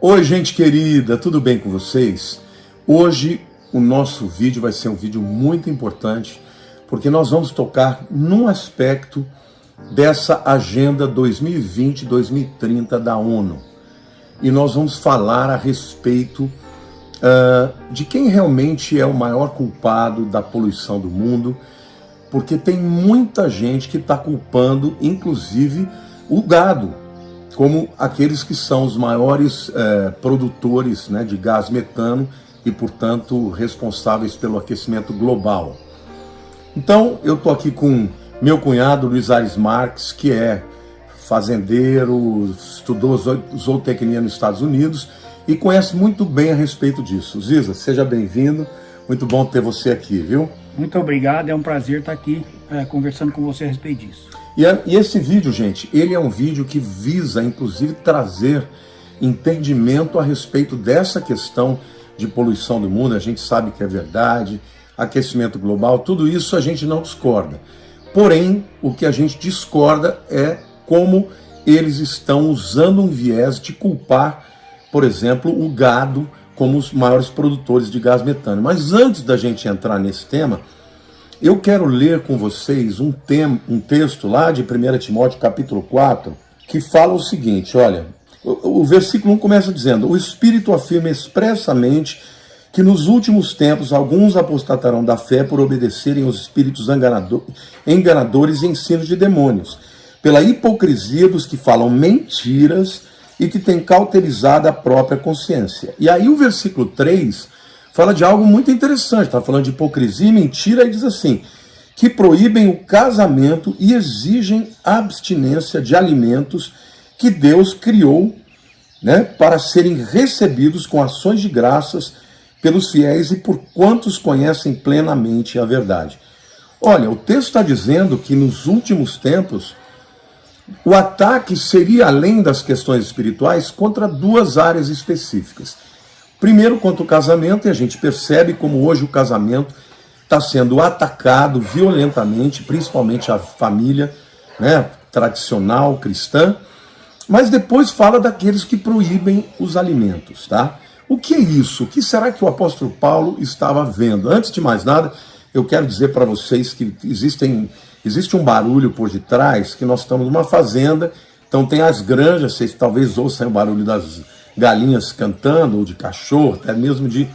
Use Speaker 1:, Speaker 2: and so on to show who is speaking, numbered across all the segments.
Speaker 1: Oi, gente querida, tudo bem com vocês? Hoje o nosso vídeo vai ser um vídeo muito importante, porque nós vamos tocar num aspecto dessa Agenda 2020-2030 da ONU. E nós vamos falar a respeito de quem realmente é o maior culpado da poluição do mundo, porque tem muita gente que está culpando, inclusive, o gado, como aqueles que são os maiores produtores, né, de gás metano e, portanto, responsáveis pelo aquecimento global. Então, eu estou aqui com meu cunhado, Luiz Aires Marques, que é fazendeiro, estudou zootecnia nos Estados Unidos e conhece muito bem a respeito disso. Ziza, seja bem-vindo, muito bom ter você aqui, viu?
Speaker 2: Muito obrigado, é um prazer estar aqui conversando com você a respeito disso.
Speaker 1: E esse vídeo, gente, ele é um vídeo que visa, inclusive, trazer entendimento a respeito dessa questão de poluição do mundo. A gente sabe que é verdade, aquecimento global, tudo isso a gente não discorda. Porém, o que a gente discorda é como eles estão usando um viés de culpar, por exemplo, o gado como os maiores produtores de gás metano. Mas antes da gente entrar nesse tema, eu quero ler com vocês um texto lá de 1 Timóteo capítulo 4, que fala o seguinte, olha, o versículo 1 começa dizendo: o Espírito afirma expressamente que nos últimos tempos alguns apostatarão da fé por obedecerem aos espíritos enganadores e ensinos de demônios, pela hipocrisia dos que falam mentiras e que têm cauterizado a própria consciência. E aí o versículo 3 fala de algo muito interessante, está falando de hipocrisia e mentira, e diz assim, que proíbem o casamento e exigem abstinência de alimentos que Deus criou, né, para serem recebidos com ações de graças pelos fiéis e por quantos conhecem plenamente a verdade. Olha, o texto está dizendo que nos últimos tempos o ataque seria, além das questões espirituais, contra duas áreas específicas. Primeiro, contra o casamento, e a gente percebe como hoje o casamento está sendo atacado violentamente, principalmente a família, né, tradicional, cristã. Mas depois fala daqueles que proíbem os alimentos, tá? O que é isso? O que será que o apóstolo Paulo estava vendo? Antes de mais nada, eu quero dizer para vocês que existe um barulho por detrás, que nós estamos numa fazenda, então tem as granjas, vocês talvez ouçam o barulho das galinhas cantando, ou de cachorro, até mesmo de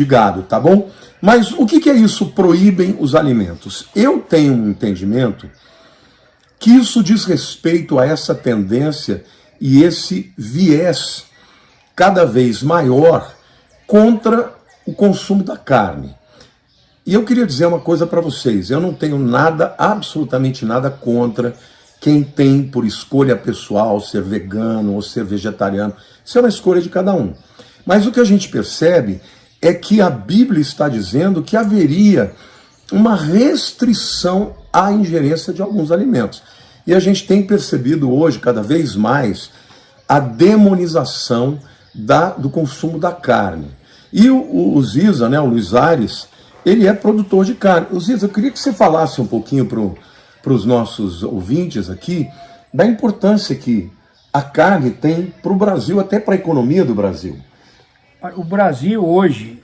Speaker 1: gado, tá bom? Mas o que é isso, proíbem os alimentos? Eu tenho um entendimento que isso diz respeito a essa tendência e esse viés cada vez maior contra o consumo da carne. E eu queria dizer uma coisa para vocês, eu não tenho nada, absolutamente nada contra quem tem por escolha pessoal ser vegano ou ser vegetariano. Isso é uma escolha de cada um. Mas o que a gente percebe é que a Bíblia está dizendo que haveria uma restrição à ingerência de alguns alimentos. E a gente tem percebido hoje, cada vez mais, a demonização do consumo da carne. E o Ziza, né, o Luiz Aires, ele é produtor de carne. O Ziza, eu queria que você falasse um pouquinho para os nossos ouvintes aqui, da importância que a carne tem para o Brasil, até para a economia do Brasil.
Speaker 2: O Brasil hoje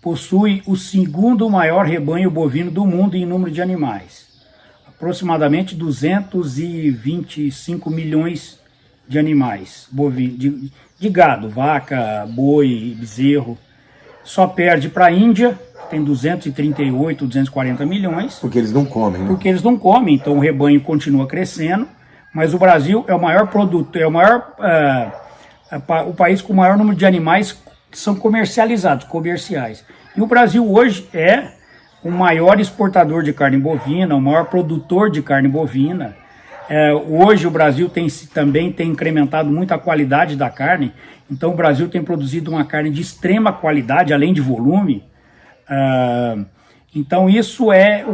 Speaker 2: possui o segundo maior rebanho bovino do mundo em número de animais. Aproximadamente 225 milhões de animais bovinos, de gado, vaca, boi, bezerro. Só perde para a Índia, tem 238, 240 milhões.
Speaker 1: Porque eles não comem, né?
Speaker 2: Porque eles não comem, então o rebanho continua crescendo, mas o Brasil é o maior produto, é o maior o país com o maior número de animais que são comerciais. E o Brasil hoje é o maior exportador de carne bovina, o maior produtor de carne bovina. Hoje o Brasil também tem incrementado muito a qualidade da carne, então o Brasil tem produzido uma carne de extrema qualidade, além de volume. Então isso é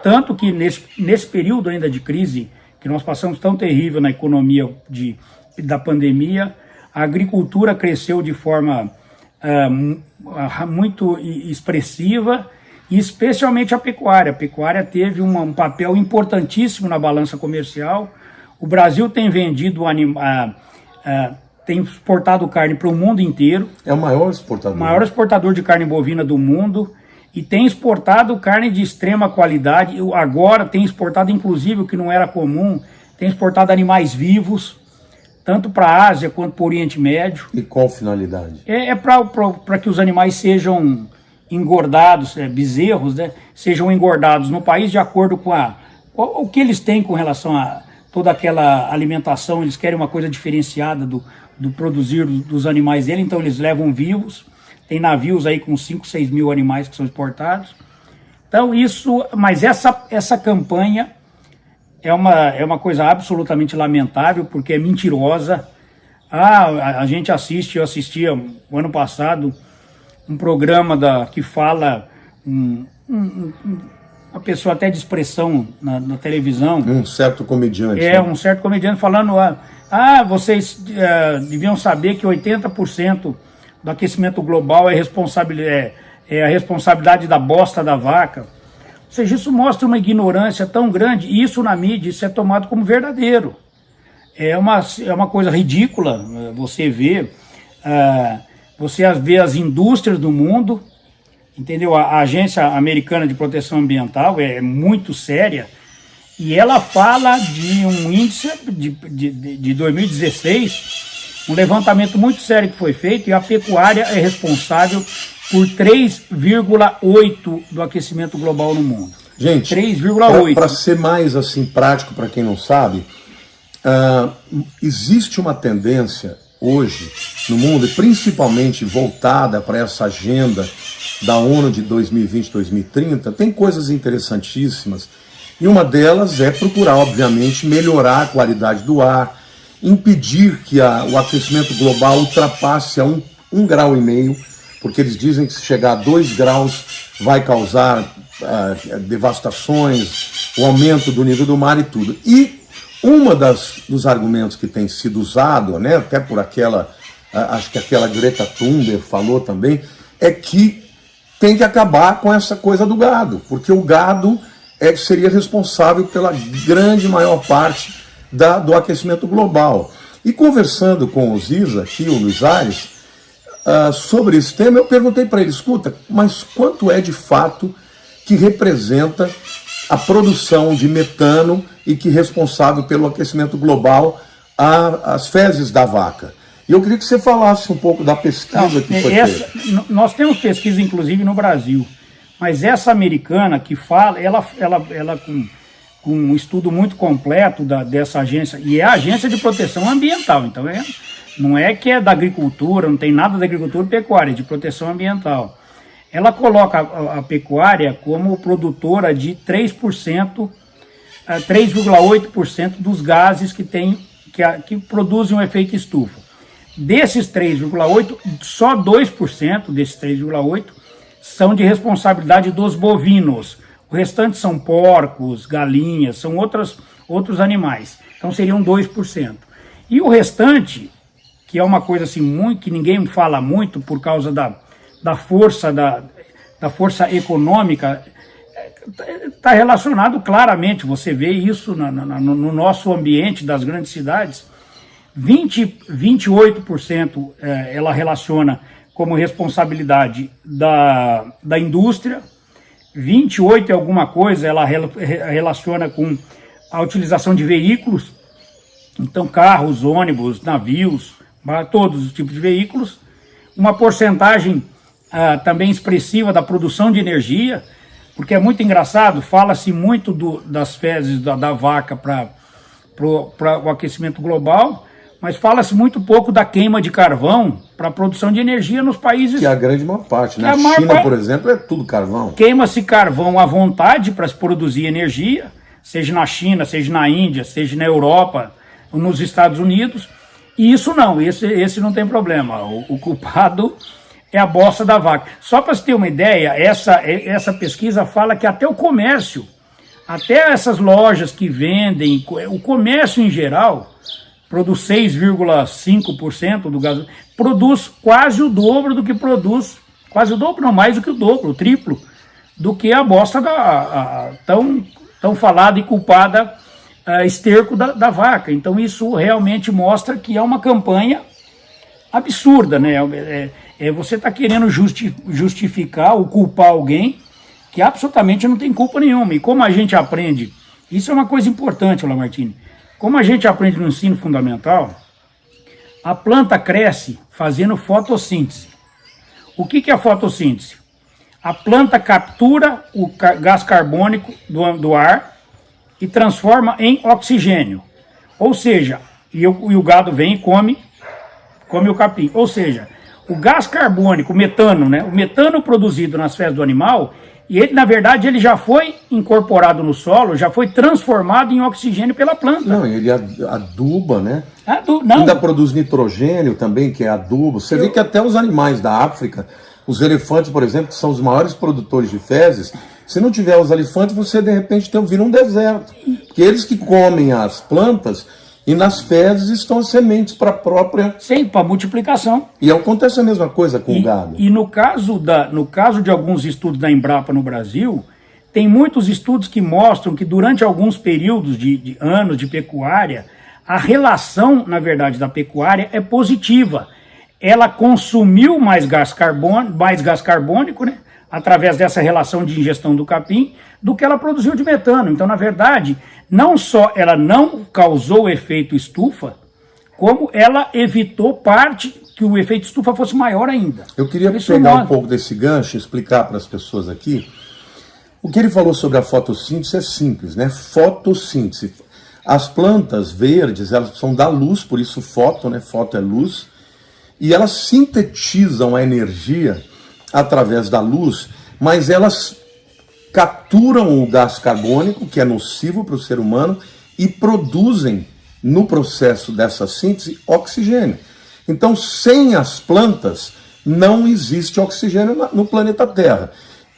Speaker 2: tanto que nesse período ainda de crise, que nós passamos tão terrível na economia da pandemia, a agricultura cresceu de forma muito expressiva, e especialmente a pecuária. A pecuária teve um papel importantíssimo na balança comercial. O Brasil tem vendido tem exportado carne para o mundo inteiro.
Speaker 1: É o maior exportador.
Speaker 2: O maior exportador de carne bovina do mundo. E tem exportado carne de extrema qualidade. Agora tem exportado, inclusive, o que não era comum, tem exportado animais vivos, tanto para a Ásia quanto para o Oriente Médio.
Speaker 1: E qual finalidade?
Speaker 2: É para que os animais sejam engordados, bezerros, né, sejam engordados no país de acordo com o que eles têm com relação a toda aquela alimentação. Eles querem uma coisa diferenciada do produzir dos animais dele, então eles levam vivos. Tem navios aí com 5, 6 mil animais que são exportados. Então mas essa campanha é uma coisa absolutamente lamentável, porque é mentirosa. A gente eu assistia o ano passado um programa que fala, uma pessoa até de expressão na televisão. Um
Speaker 1: certo comediante.
Speaker 2: Um certo comediante falando, vocês deviam saber que 80% do aquecimento global é a responsabilidade da bosta da vaca. Ou seja, isso mostra uma ignorância tão grande, e isso na mídia, isso é tomado como verdadeiro. É uma coisa ridícula você ver as indústrias do mundo, entendeu? A Agência Americana de Proteção Ambiental é muito séria, e ela fala de um índice de 2016, um levantamento muito sério que foi feito, e a pecuária é responsável por 3,8% do aquecimento global no mundo.
Speaker 1: Gente,
Speaker 2: 3,8%.
Speaker 1: Para ser mais assim prático para quem não sabe, existe uma tendência hoje no mundo, principalmente voltada para essa agenda da ONU de 2020-2030, tem coisas interessantíssimas, e uma delas é procurar, obviamente, melhorar a qualidade do ar, impedir que o aquecimento global ultrapasse a 1,5 grau, porque eles dizem que se chegar a 2 graus vai causar devastações, o aumento do nível do mar e tudo. E dos argumentos que tem sido usado, né, até por acho que aquela Greta Thunberg falou também, é que tem que acabar com essa coisa do gado, porque o gado seria responsável pela maior parte do aquecimento global. E conversando com o Ziza, aqui, o Luiz Aires, sobre esse tema, eu perguntei para ele, escuta, mas quanto é de fato que representa a produção de metano e que é responsável pelo aquecimento global as fezes da vaca? E eu queria que você falasse um pouco da pesquisa que foi feita.
Speaker 2: Nós temos pesquisa, inclusive, no Brasil, mas essa americana que fala, ela com um estudo muito completo dessa agência, e é a Agência de Proteção Ambiental, então não é que é da agricultura, não tem nada da agricultura e pecuária, é de proteção ambiental. Ela coloca a pecuária como produtora de 3,8% dos gases que produzem o efeito estufa. Desses 3,8%, só 2% desses 3,8% são de responsabilidade dos bovinos. O restante são porcos, galinhas, são outros animais. Então seriam 2%. E o restante, que é uma coisa assim que ninguém fala muito por causa da força econômica, está relacionado claramente, você vê isso no nosso ambiente das grandes cidades. 28% ela relaciona como responsabilidade da indústria, 28% e alguma coisa ela relaciona com a utilização de veículos, então carros, ônibus, navios, todos os tipos de veículos, uma porcentagem também expressiva da produção de energia, porque é muito engraçado, fala-se muito das fezes da vaca para o aquecimento global, mas fala-se muito pouco da queima de carvão para a produção de energia nos países...
Speaker 1: Que é a grande maior parte. Na China, por exemplo, é tudo carvão.
Speaker 2: Queima-se carvão à vontade para se produzir energia, seja na China, seja na Índia, seja na Europa, ou nos Estados Unidos. E isso não, esse não tem problema. O culpado é a bosta da vaca. Só para você ter uma ideia, essa pesquisa fala que até o comércio, até essas lojas que vendem, o comércio em geral... produz 6,5% do gás, produz quase o dobro do que produz, quase o dobro, não, mais do que o dobro, o triplo, do que a bosta tão falada e culpada esterco da vaca. Então isso realmente mostra que é uma campanha absurda, né? Você está querendo justificar ou culpar alguém que absolutamente não tem culpa nenhuma. E como a gente aprende, isso é uma coisa importante, Lamartine, como a gente aprende no ensino fundamental, a planta cresce fazendo fotossíntese. O que é a fotossíntese? A planta captura o gás carbônico do ar e transforma em oxigênio. Ou seja, e o gado vem e come o capim. Ou seja, o gás carbônico, o metano, né? O metano produzido nas fezes do animal, e ele, na verdade, ele já foi incorporado no solo, já foi transformado em oxigênio pela planta.
Speaker 1: Não, ele aduba, né?
Speaker 2: Não.
Speaker 1: Ainda produz nitrogênio também, que é adubo. Você vê que até os animais da África, os elefantes, por exemplo, que são os maiores produtores de fezes, se não tiver os elefantes, você de repente vira um deserto. Porque eles que comem as plantas, e nas fezes estão as sementes para a própria...
Speaker 2: Sim, para multiplicação.
Speaker 1: E acontece a mesma coisa com o gado.
Speaker 2: E no caso de alguns estudos da Embrapa no Brasil, tem muitos estudos que mostram que durante alguns períodos de anos de pecuária, a relação, na verdade, da pecuária é positiva. Ela consumiu mais gás carbônico, né, através dessa relação de ingestão do capim, do que ela produziu de metano. Então, na verdade, não só ela não causou o efeito estufa, como ela evitou parte que o efeito estufa fosse maior ainda.
Speaker 1: Eu queria pegar um pouco desse gancho e explicar para as pessoas aqui. O que ele falou sobre a fotossíntese é simples, né? Fotossíntese. As plantas verdes, elas precisam dar luz, por isso foto, né? Foto é luz. E elas sintetizam a energia através da luz, mas elas capturam o gás carbônico, que é nocivo para o ser humano, e produzem, no processo dessa síntese, oxigênio. Então, sem as plantas, não existe oxigênio no planeta Terra.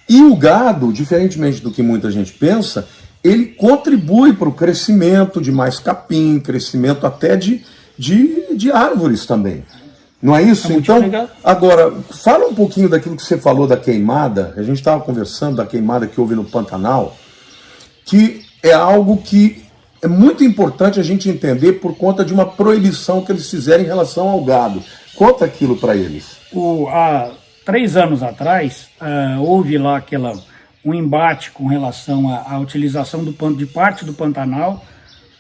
Speaker 1: E o gado, diferentemente do que muita gente pensa, ele contribui para o crescimento de mais capim, crescimento até de árvores também. Não é isso? Então, legal. Agora, fala um pouquinho daquilo que você falou da queimada. A gente estava conversando da queimada que houve no Pantanal, que é algo que é muito importante a gente entender por conta de uma proibição que eles fizeram em relação ao gado. Conta aquilo para eles.
Speaker 2: Há 3 anos atrás, houve lá um embate com relação à utilização de parte do Pantanal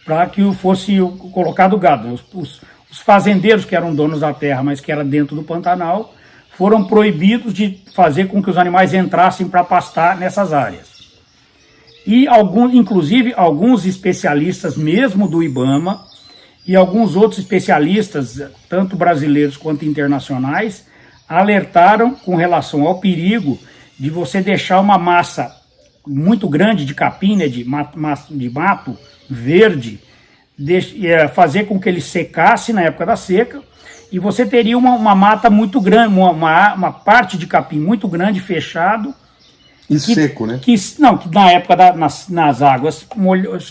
Speaker 2: para que fosse colocado gado. Os fazendeiros que eram donos da terra, mas que era dentro do Pantanal, foram proibidos de fazer com que os animais entrassem para pastar nessas áreas. E inclusive alguns especialistas mesmo do IBAMA e alguns outros especialistas, tanto brasileiros quanto internacionais, alertaram com relação ao perigo de você deixar uma massa muito grande de capim, né, de mato verde, fazer com que ele secasse na época da seca, e você teria uma mata muito grande, uma parte de capim muito grande, fechado.
Speaker 1: Seco, né?
Speaker 2: Que na época nas águas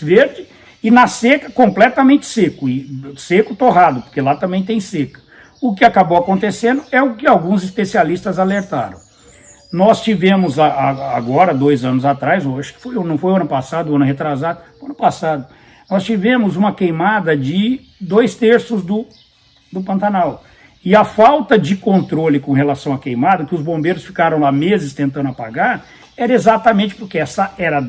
Speaker 2: verde, e na seca completamente seco, e seco torrado, porque lá também tem seca. O que acabou acontecendo é o que alguns especialistas alertaram. Nós tivemos agora, 2 anos atrás, acho que não foi o ano passado, o ano retrasado, ano passado, nós tivemos uma queimada de 2/3 do Pantanal. E a falta de controle com relação à queimada, que os bombeiros ficaram lá meses tentando apagar, era exatamente porque era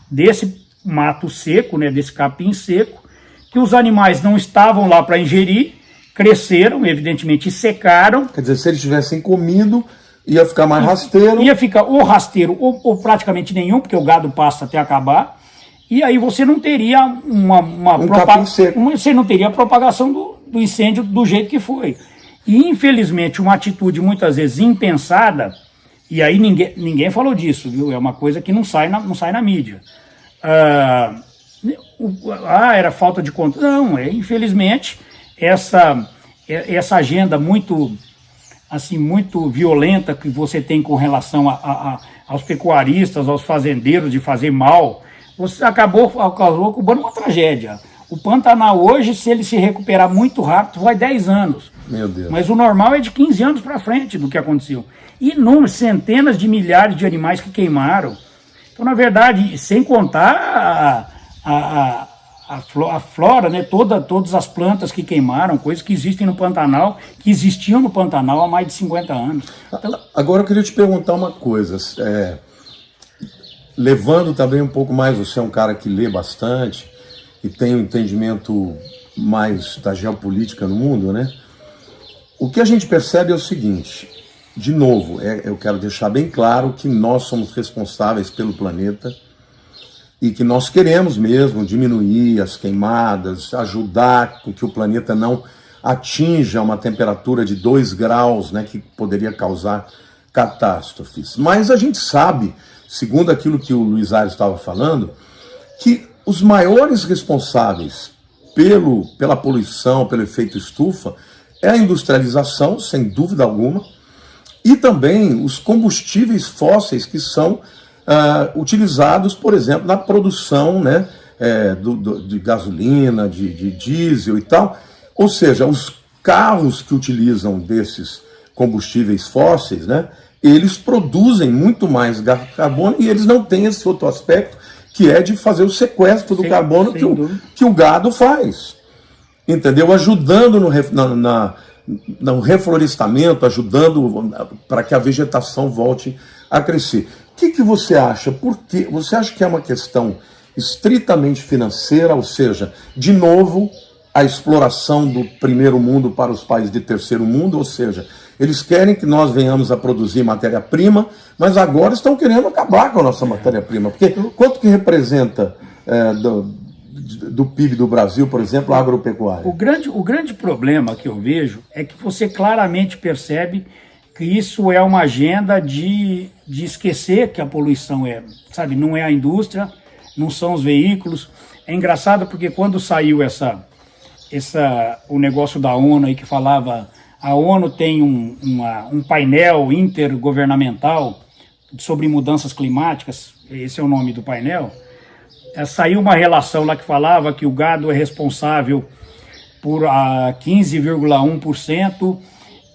Speaker 2: desse mato seco, né, desse capim seco, que os animais não estavam lá para ingerir, cresceram, evidentemente, e secaram.
Speaker 1: Quer dizer, se eles tivessem comido, ia ficar mais rasteiro.
Speaker 2: Ia ficar ou rasteiro ou praticamente nenhum, porque o gado passa até acabar. E aí você não teria você não teria a propagação do incêndio do jeito que foi. E infelizmente uma atitude muitas vezes impensada, e aí ninguém falou disso, viu? É uma coisa que não sai na mídia. Era falta de controle. Não, infelizmente essa agenda muito violenta que você tem com relação aos pecuaristas, aos fazendeiros de fazer mal, você acabou ocupando uma tragédia. O Pantanal hoje, se ele se recuperar muito rápido, vai 10 anos.
Speaker 1: Meu Deus.
Speaker 2: Mas o normal é de 15 anos para frente do que aconteceu. Inúmeras, centenas de milhares de animais que queimaram. Então, na verdade, sem contar a flora, né, todas as plantas que queimaram, coisas que existem no Pantanal, que existiam no Pantanal há mais de 50 anos. Então,
Speaker 1: agora eu queria te perguntar uma coisa, levando também um pouco mais, você é um cara que lê bastante e tem um entendimento mais da geopolítica no mundo, né? O que a gente percebe é o seguinte, de novo, eu quero deixar bem claro que nós somos responsáveis pelo planeta e que nós queremos mesmo diminuir as queimadas, ajudar com que o planeta não atinja uma temperatura de 2 graus, né, que poderia causar catástrofes. Mas a gente sabe, segundo aquilo que o Luiz Aires estava falando, que os maiores responsáveis pela poluição, pelo efeito estufa, é a industrialização, sem dúvida alguma, e também os combustíveis fósseis que são utilizados, por exemplo, na produção, né, de gasolina, de diesel e tal. Ou seja, os carros que utilizam desses combustíveis fósseis, né, eles produzem muito mais carbono e eles não têm esse outro aspecto, que é de fazer o sequestro do carbono que o gado faz. Entendeu? Ajudando no reflorestamento, ajudando para que a vegetação volte a crescer. O que você acha? Por quê? Você acha que é uma questão estritamente financeira, ou seja, de novo, a exploração do primeiro mundo para os países de terceiro mundo, ou seja, eles querem que nós venhamos a produzir matéria-prima, mas agora estão querendo acabar com a nossa matéria-prima, porque quanto que representa do PIB do Brasil, por exemplo, a agropecuária?
Speaker 2: O grande problema que eu vejo é que você claramente percebe que isso é uma agenda de esquecer que a poluição não é a indústria, não são os veículos. É engraçado porque quando saiu o negócio da ONU aí que falava, a ONU tem um painel intergovernamental sobre mudanças climáticas, esse é o nome do painel, saiu uma relação lá que falava que o gado é responsável por 15,1%,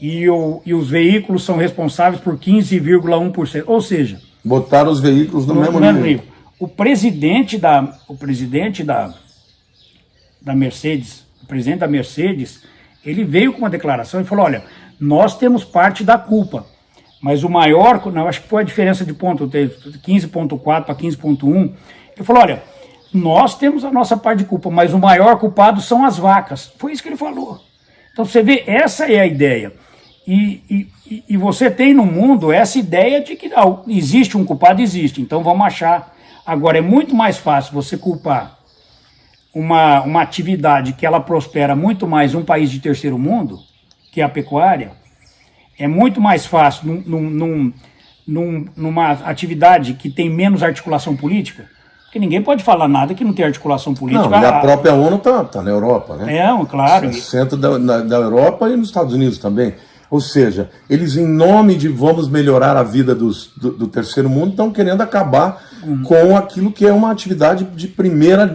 Speaker 2: e os veículos são responsáveis por 15,1%. Ou seja,
Speaker 1: botaram os veículos no mesmo nível.
Speaker 2: O presidente da Mercedes, ele veio com uma declaração e falou: olha, nós temos parte da culpa, mas o maior, acho que foi a diferença de ponto, 15,4 para 15,1, ele falou: olha, nós temos a nossa parte de culpa, mas o maior culpado são as vacas. Foi isso que ele falou. Então você vê, essa é a ideia. E você tem no mundo essa ideia de que existe um culpado, existe, então vamos achar. Agora, é muito mais fácil você culpar uma atividade que ela prospera muito mais num país de terceiro mundo, que é a pecuária. É muito mais fácil numa atividade que tem menos articulação política, porque ninguém pode falar nada que não tem articulação política.
Speaker 1: Não, e a própria ONU está na Europa, né?
Speaker 2: Claro.
Speaker 1: Centro da Europa e nos Estados Unidos também. Ou seja, eles, em nome de vamos melhorar a vida do terceiro mundo, estão querendo acabar com aquilo que é uma atividade de primeira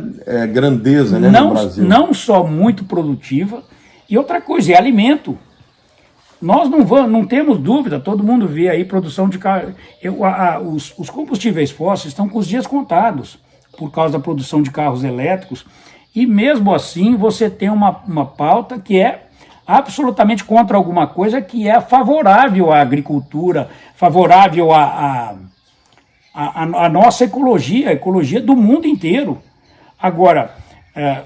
Speaker 1: grandeza, né, no Brasil. Não
Speaker 2: só muito produtiva, e outra coisa, é alimento. Nós não temos dúvida, todo mundo vê aí produção de carro. Os combustíveis fósseis estão com os dias contados por causa da produção de carros elétricos, e mesmo assim você tem uma pauta que é absolutamente contra alguma coisa que é favorável à agricultura, favorável à nossa ecologia, a ecologia do mundo inteiro. Agora,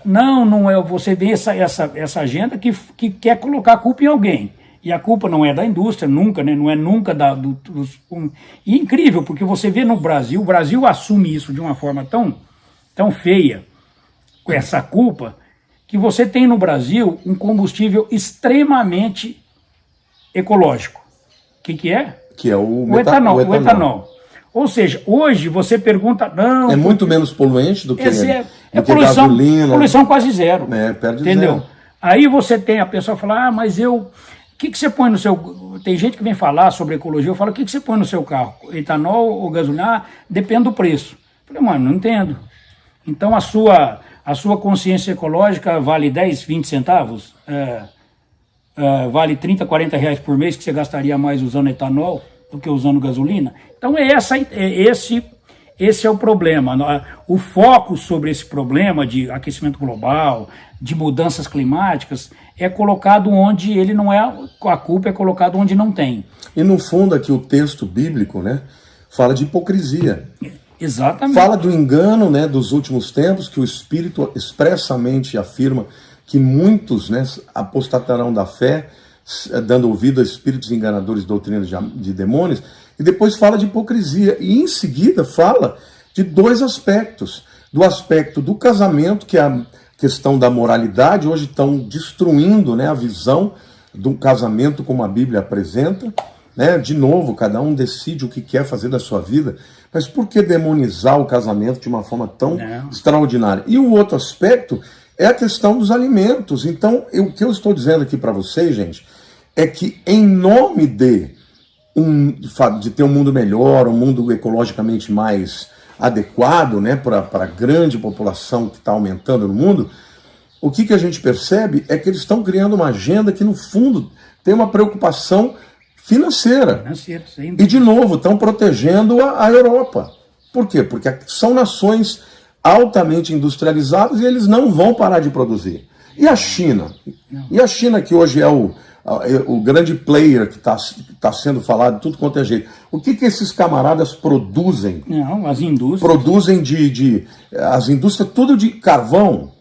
Speaker 2: não é, você vê essa agenda que quer colocar a culpa em alguém. E a culpa não é da indústria, nunca, né? Não é nunca E é incrível, porque você vê no Brasil, o Brasil assume isso de uma forma tão feia, com essa culpa, que você tem no Brasil um combustível extremamente ecológico. O que é?
Speaker 1: Que é o
Speaker 2: etanol. Ou seja, hoje você pergunta... não.
Speaker 1: É muito menos poluente do que
Speaker 2: poluição,
Speaker 1: gasolina.
Speaker 2: Poluição quase zero.
Speaker 1: Perde
Speaker 2: entendeu?
Speaker 1: Zero.
Speaker 2: Aí você tem a pessoa falar, mas o que você põe no seu... Tem gente que vem falar sobre ecologia, eu falo, o que você põe no seu carro? Etanol ou gasolina? Depende do preço. Eu falei, mano, não entendo. Então a sua consciência ecológica vale 10, 20 centavos? Vale 30, 40 reais por mês que você gastaria mais usando etanol do que usando gasolina? Então Esse é o problema. O foco sobre esse problema de aquecimento global, de mudanças climáticas, é colocado onde ele não é, a culpa é colocada onde não tem.
Speaker 1: E no fundo aqui o texto bíblico, né, fala de hipocrisia.
Speaker 2: Exatamente.
Speaker 1: Fala do engano, né, dos últimos tempos, que o Espírito expressamente afirma que muitos, né, apostatarão da fé, dando ouvido a espíritos enganadores, doutrinas de demônios, e depois fala de hipocrisia. E em seguida fala de dois aspectos. Do aspecto do casamento, que é a questão da moralidade, hoje estão destruindo, né, a visão do casamento como a Bíblia apresenta. Né? De novo, cada um decide o que quer fazer da sua vida, mas por que demonizar o casamento de uma forma tão extraordinária? E o outro aspecto é a questão dos alimentos. Então, o que eu estou dizendo aqui para vocês, gente, é que em nome de ter um mundo melhor, um mundo ecologicamente mais adequado, né, para a grande população que está aumentando no mundo, o que a gente percebe é que eles estão criando uma agenda que, no fundo, tem uma preocupação financeira. E, de novo, estão protegendo a Europa. Por quê? Porque são nações altamente industrializadas e eles não vão parar de produzir. E a China? Não. E a China, que hoje é o grande player que está sendo falado de tudo quanto é jeito. O que esses camaradas produzem?
Speaker 2: Não, as indústrias.
Speaker 1: Produzem as indústrias tudo de carvão.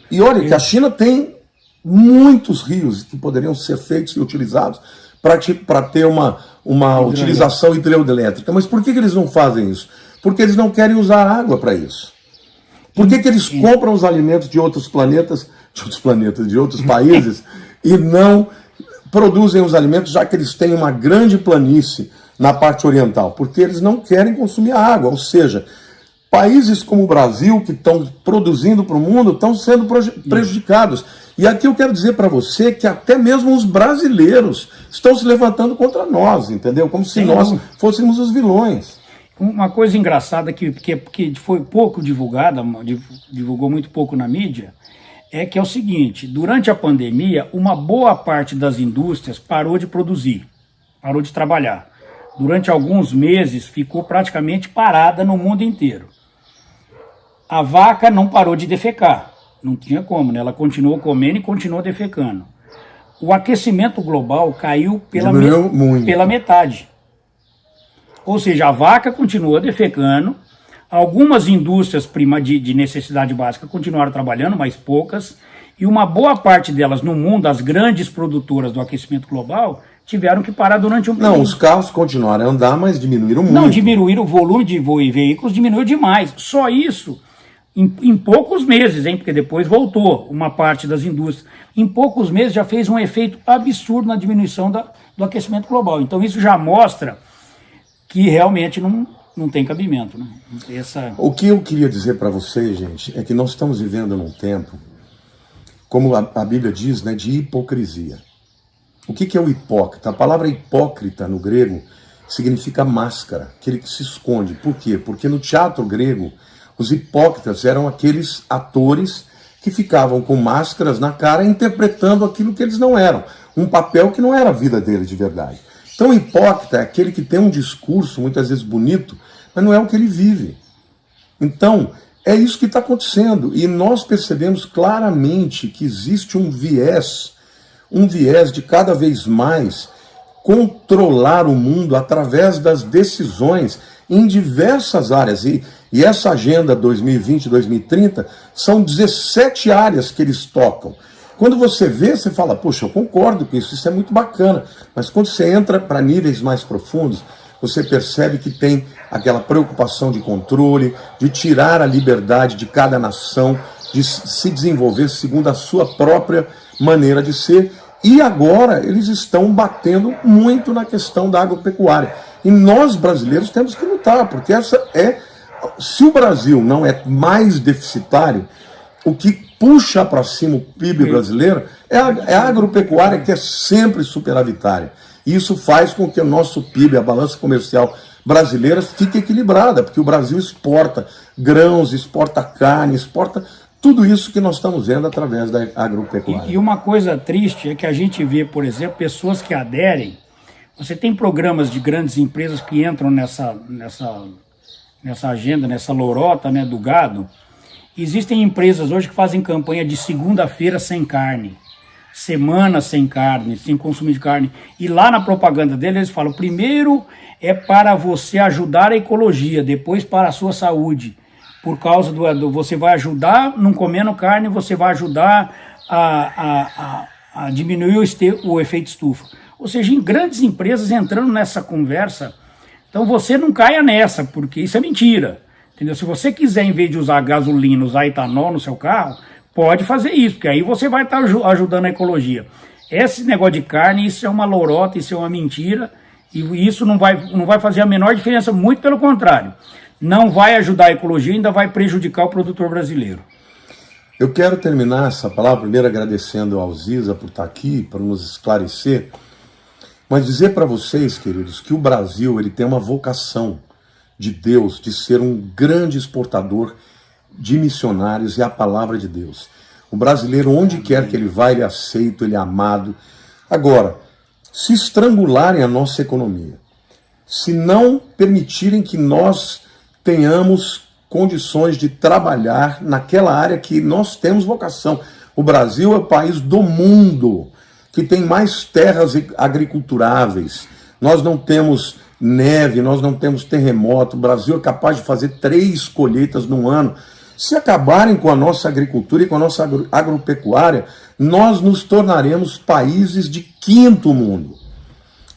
Speaker 1: E olha que a China tem muitos rios que poderiam ser feitos e utilizados para ter uma utilização hidrelétrica. Mas por que eles não fazem isso? Porque eles não querem usar água para isso. Por que eles compram os alimentos de outros planetas, de outros países, e não produzem os alimentos, já que eles têm uma grande planície na parte oriental? Porque eles não querem consumir água. Ou seja, países como o Brasil, que estão produzindo para o mundo, estão sendo prejudicados. E aqui eu quero dizer para você que até mesmo os brasileiros estão se levantando contra nós, entendeu? Como se nós fôssemos os vilões.
Speaker 2: Uma coisa engraçada que foi pouco divulgada, divulgou muito pouco na mídia, é que é o seguinte: durante a pandemia, uma boa parte das indústrias parou de produzir, parou de trabalhar. Durante alguns meses ficou praticamente parada no mundo inteiro. A vaca não parou de defecar, não tinha como, né? Ela continuou comendo e continuou defecando. O aquecimento global caiu pela metade. Ou seja, a vaca continua defecando, algumas indústrias de necessidade básica continuaram trabalhando, mas poucas, e uma boa parte delas no mundo, as grandes produtoras do aquecimento global, tiveram que parar durante um período.
Speaker 1: Não, os carros continuaram a andar, mas diminuíram muito.
Speaker 2: Não, diminuíram o volume de veículos, diminuiu demais. Só isso, em poucos meses, hein, porque depois voltou uma parte das indústrias. Em poucos meses já fez um efeito absurdo na diminuição do aquecimento global. Então isso já mostra que realmente não tem cabimento, né?
Speaker 1: O que eu queria dizer para vocês, gente, é que nós estamos vivendo num tempo, como a Bíblia diz, né, de hipocrisia. O que é o hipócrita? A palavra hipócrita no grego significa máscara, aquele que se esconde. Por quê? Porque no teatro grego, os hipócritas eram aqueles atores que ficavam com máscaras na cara interpretando aquilo que eles não eram, um papel que não era a vida deles de verdade. Então, o hipócrita é aquele que tem um discurso, muitas vezes bonito, mas não é o que ele vive. Então, é isso que está acontecendo. E nós percebemos claramente que existe um viés de cada vez mais controlar o mundo através das decisões em diversas áreas. E essa agenda 2020-2030 são 17 áreas que eles tocam. Quando você vê, você fala, poxa, eu concordo com isso é muito bacana. Mas quando você entra para níveis mais profundos, você percebe que tem aquela preocupação de controle, de tirar a liberdade de cada nação, de se desenvolver segundo a sua própria maneira de ser. E agora eles estão batendo muito na questão da agropecuária. E nós, brasileiros, temos que lutar, porque se o Brasil não é mais deficitário, o que puxa para cima o PIB brasileiro é a agropecuária, que é sempre superavitária. E isso faz com que o nosso PIB, a balança comercial brasileira, fique equilibrada, porque o Brasil exporta grãos, exporta carne, exporta tudo isso que nós estamos vendo através da agropecuária.
Speaker 2: E uma coisa triste é que a gente vê, por exemplo, pessoas que aderem. Você tem programas de grandes empresas que entram nessa agenda, nessa lorota, né, do gado, existem empresas hoje que fazem campanha de segunda-feira sem carne, semana sem carne, sem consumo de carne. E lá na propaganda deles eles falam, primeiro é para você ajudar a ecologia, depois para a sua saúde. Por causa você vai ajudar, não comendo carne, você vai ajudar a diminuir o efeito estufa. Ou seja, em grandes empresas entrando nessa conversa. Então você não caia nessa, porque isso é mentira. Entendeu? Se você quiser, em vez de usar gasolina, usar etanol no seu carro, pode fazer isso, porque aí você vai estar ajudando a ecologia. Esse negócio de carne, isso é uma lorota, isso é uma mentira, e isso não vai fazer a menor diferença, muito pelo contrário. Não vai ajudar a ecologia, ainda vai prejudicar o produtor brasileiro.
Speaker 1: Eu quero terminar essa palavra, primeiro agradecendo ao Ziza por estar aqui, para nos esclarecer, mas dizer para vocês, queridos, que o Brasil ele tem uma vocação de Deus, de ser um grande exportador de missionários e a palavra de Deus. O brasileiro, onde quer que ele vá, ele é aceito, ele é amado. Agora, se estrangularem a nossa economia, se não permitirem que nós tenhamos condições de trabalhar naquela área que nós temos vocação. O Brasil é o país do mundo que tem mais terras agriculturáveis. Nós não temos neve, nós não temos terremoto. O Brasil é capaz de fazer 3 colheitas no ano. Se acabarem com a nossa agricultura e com a nossa agropecuária, nós nos tornaremos países de 5º mundo.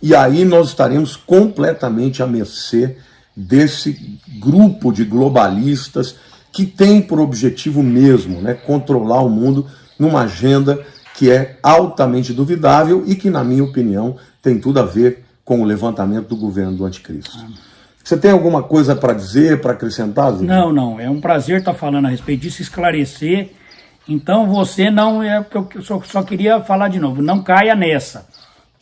Speaker 1: E aí nós estaremos completamente à mercê desse grupo de globalistas que tem por objetivo mesmo, né, controlar o mundo numa agenda que é altamente duvidável e que, na minha opinião, tem tudo a ver com o levantamento do governo do anticristo. Você tem alguma coisa para dizer, para acrescentar, Ziza?
Speaker 2: Não, é um prazer estar falando a respeito disso, esclarecer. Então você não, eu só queria falar de novo, não caia nessa.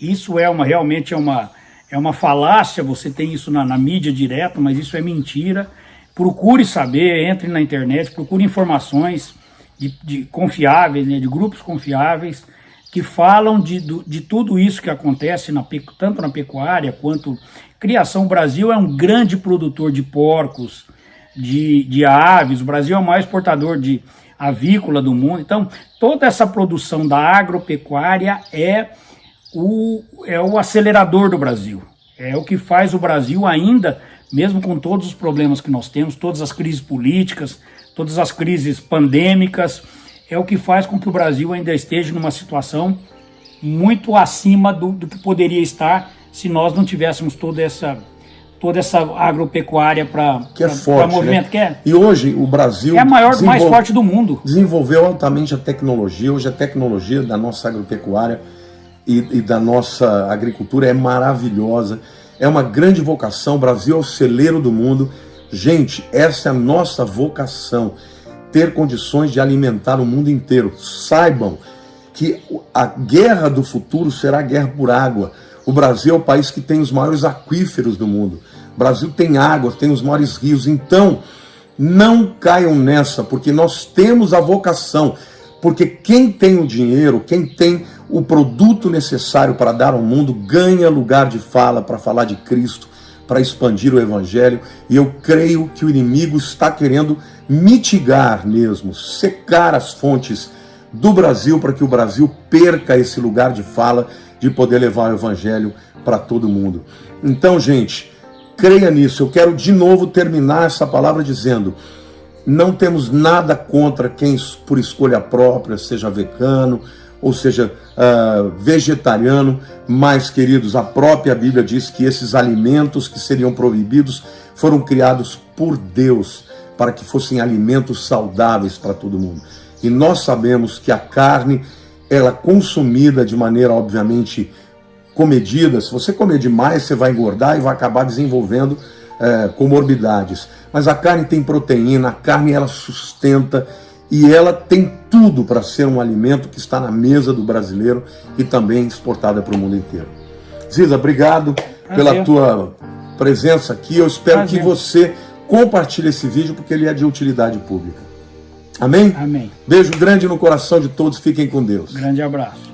Speaker 2: Isso realmente é uma falácia, você tem isso na mídia direto, mas isso é mentira. Procure saber, entre na internet, procure informações de confiáveis, né, de grupos confiáveis, que falam de tudo isso que acontece, tanto na pecuária quanto criação. O Brasil é um grande produtor de porcos, de aves. O Brasil é o maior exportador de avícola do mundo. Então, toda essa produção da agropecuária é o acelerador do Brasil. É o que faz o Brasil ainda, mesmo com todos os problemas que nós temos, todas as crises políticas, todas as crises pandêmicas, é o que faz com que o Brasil ainda esteja numa situação muito acima do que poderia estar se nós não tivéssemos toda essa agropecuária para movimento, né? Que é.
Speaker 1: E hoje o Brasil
Speaker 2: é a mais forte do mundo.
Speaker 1: Desenvolveu altamente a tecnologia. Hoje a tecnologia da nossa agropecuária e da nossa agricultura é maravilhosa. É uma grande vocação. O Brasil é o celeiro do mundo. Gente, essa é a nossa vocação. Ter condições de alimentar o mundo inteiro. Saibam que a guerra do futuro será a guerra por água. O Brasil é o país que tem os maiores aquíferos do mundo. O Brasil tem água, tem os maiores rios. Então, não caiam nessa, porque nós temos a vocação. Porque quem tem o dinheiro, quem tem o produto necessário para dar ao mundo, ganha lugar de fala para falar de Cristo, para expandir o Evangelho. E eu creio que o inimigo está querendo mitigar mesmo, secar as fontes do Brasil para que o Brasil perca esse lugar de fala, de poder levar o Evangelho para todo mundo. Então, gente, creia nisso. Eu quero de novo terminar essa palavra dizendo: não temos nada contra quem por escolha própria, seja vegano ou seja vegetariano, mas, queridos, a própria Bíblia diz que esses alimentos que seriam proibidos foram criados por Deus para que fossem alimentos saudáveis para todo mundo. E nós sabemos que a carne, ela consumida de maneira, obviamente, comedida, se você comer demais, você vai engordar e vai acabar desenvolvendo comorbidades. Mas a carne tem proteína, a carne ela sustenta e ela tem tudo para ser um alimento que está na mesa do brasileiro e também exportada para o mundo inteiro. Ziza, obrigado pela tua presença aqui. Eu espero que você compartilhe esse vídeo porque ele é de utilidade pública. Amém?
Speaker 2: Amém.
Speaker 1: Beijo grande no coração de todos. Fiquem com Deus.
Speaker 2: Grande abraço.